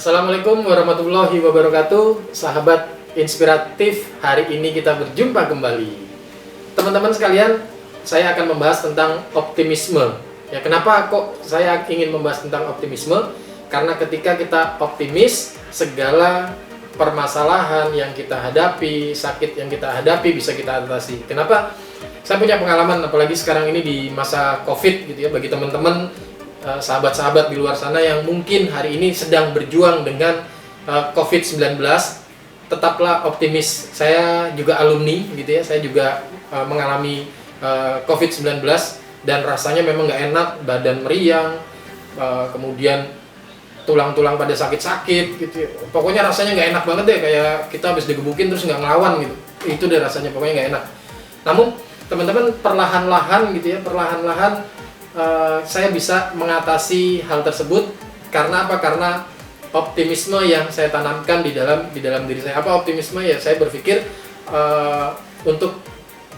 Assalamualaikum warahmatullahi wabarakatuh. Sahabat inspiratif, hari ini kita berjumpa kembali. Teman-teman sekalian, saya akan membahas tentang optimisme. Ya, kenapa kok saya ingin membahas tentang optimisme? Karena ketika kita optimis, segala permasalahan yang kita hadapi, sakit yang kita hadapi bisa kita atasi. Kenapa? Saya punya pengalaman, apalagi sekarang ini di masa COVID gitu ya, bagi teman-teman sahabat-sahabat di luar sana yang mungkin hari ini sedang berjuang dengan COVID-19, tetaplah optimis. Saya juga alumni gitu ya, saya juga mengalami COVID-19 dan rasanya memang nggak enak, badan meriang, kemudian tulang-tulang pada sakit-sakit gitu ya. Pokoknya rasanya nggak enak banget deh, kayak kita habis digebukin terus nggak ngelawan gitu. Itu deh rasanya, pokoknya nggak enak. Namun teman-teman perlahan-lahan gitu ya, saya bisa mengatasi hal tersebut. Karena apa? Karena optimisme yang saya tanamkan di dalam diri saya. Apa optimisme? Ya, saya berpikir untuk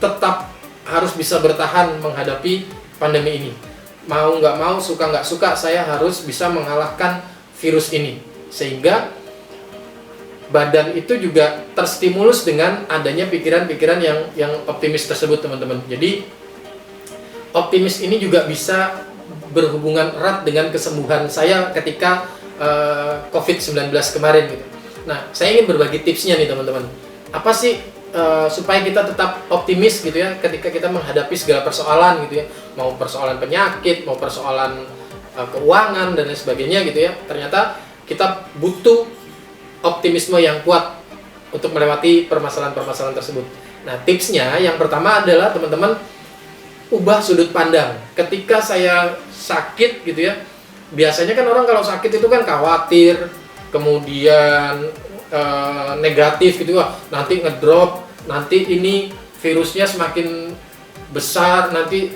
tetap harus bisa bertahan menghadapi pandemi ini. Mau nggak mau, suka nggak suka, saya harus bisa mengalahkan virus ini. Sehingga badan itu juga terstimulus dengan adanya pikiran-pikiran yang optimis tersebut, teman-teman. Jadi optimis ini juga bisa berhubungan erat dengan kesembuhan saya ketika COVID-19 kemarin gitu. Nah, saya ingin berbagi tipsnya nih teman-teman. Apa sih supaya kita tetap optimis gitu ya ketika kita menghadapi segala persoalan gitu ya. Mau persoalan penyakit, mau persoalan keuangan dan lain sebagainya gitu ya. Ternyata kita butuh optimisme yang kuat untuk melewati permasalahan-permasalahan tersebut. Nah, tipsnya yang pertama adalah teman-teman, ubah sudut pandang. Ketika saya sakit gitu ya, biasanya kan orang kalau sakit itu kan khawatir, kemudian negatif gitu, wah nanti ngedrop, nanti ini virusnya semakin besar, nanti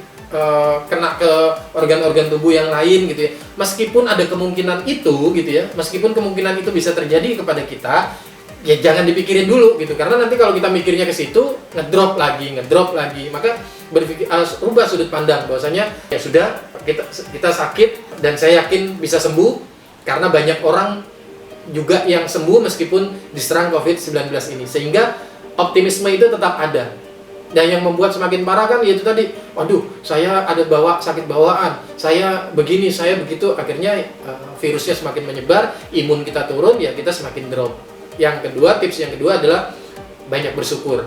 kena ke organ-organ tubuh yang lain gitu ya. Meskipun ada kemungkinan itu gitu ya, meskipun kemungkinan itu bisa terjadi kepada kita, ya jangan dipikirin dulu gitu, karena nanti kalau kita mikirnya ke situ ngedrop lagi, maka berpikir rubah sudut pandang bahwasanya ya sudah, kita sakit dan saya yakin bisa sembuh karena banyak orang juga yang sembuh meskipun diserang COVID-19 ini, sehingga optimisme itu tetap ada. Dan yang membuat semakin parah kan yaitu tadi, waduh saya ada sakit bawaan, saya begini, saya begitu, akhirnya virusnya semakin menyebar, imun kita turun, ya kita semakin drop. Yang kedua, tips yang kedua adalah banyak bersyukur.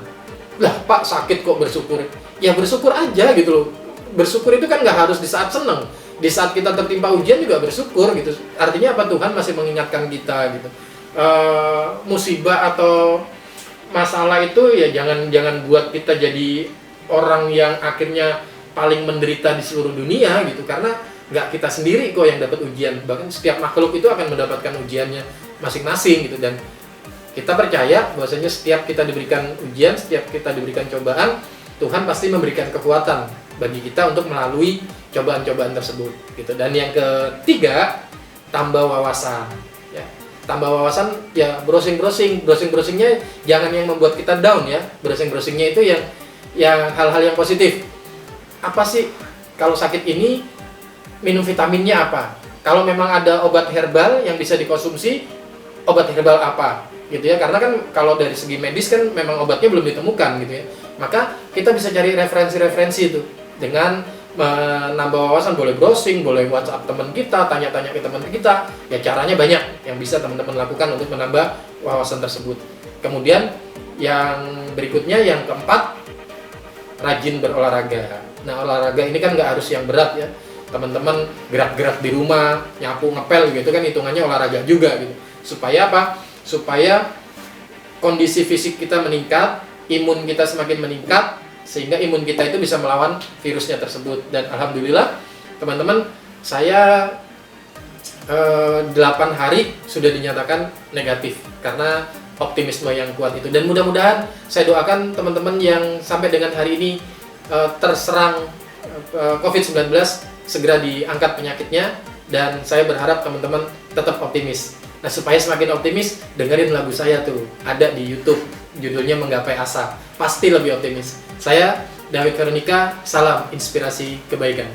Lah Pak, sakit kok bersyukur? Ya bersyukur aja gitu loh. Bersyukur itu kan nggak harus di saat seneng, di saat kita tertimpa ujian juga bersyukur gitu. Artinya apa? Tuhan masih mengingatkan kita gitu. Musibah atau masalah itu ya jangan buat kita jadi orang yang akhirnya paling menderita di seluruh dunia gitu, karena nggak kita sendiri kok yang dapat ujian, bahkan setiap makhluk itu akan mendapatkan ujiannya masing-masing gitu. Dan kita percaya bahwasanya setiap kita diberikan ujian, setiap kita diberikan cobaan, Tuhan pasti memberikan kekuatan bagi kita untuk melalui cobaan-cobaan tersebut gitu. Dan yang ketiga, tambah wawasan ya. Tambah wawasan ya, browsingnya jangan yang membuat kita down ya. Browsingnya itu yang hal-hal yang positif. Apa sih kalau sakit ini, minum vitaminnya apa? Kalau memang ada obat herbal yang bisa dikonsumsi, obat herbal apa gitu ya, karena kan kalau dari segi medis kan memang obatnya belum ditemukan gitu ya. Maka kita bisa cari referensi-referensi itu dengan menambah wawasan. Boleh browsing, boleh WhatsApp teman kita, tanya-tanya ke teman kita. Ya caranya banyak yang bisa teman-teman lakukan untuk menambah wawasan tersebut. Kemudian yang berikutnya, yang keempat, rajin berolahraga. Nah, olahraga ini kan nggak harus yang berat ya. Teman-teman gerak-gerak di rumah, nyapu, ngepel gitu kan hitungannya olahraga juga gitu. Supaya apa? Supaya kondisi fisik kita meningkat, imun kita semakin meningkat, sehingga imun kita itu bisa melawan virusnya tersebut. Dan alhamdulillah teman-teman, saya 8 hari sudah dinyatakan negatif karena optimisme yang kuat itu. Dan mudah-mudahan saya doakan teman-teman yang sampai dengan hari ini terserang COVID-19 segera diangkat penyakitnya, dan saya berharap teman-teman tetap optimis. Nah, supaya semakin optimis, dengerin lagu saya tuh, ada di YouTube, judulnya Menggapai Asa. Pasti lebih optimis. Saya David Veronica, salam inspirasi kebaikan.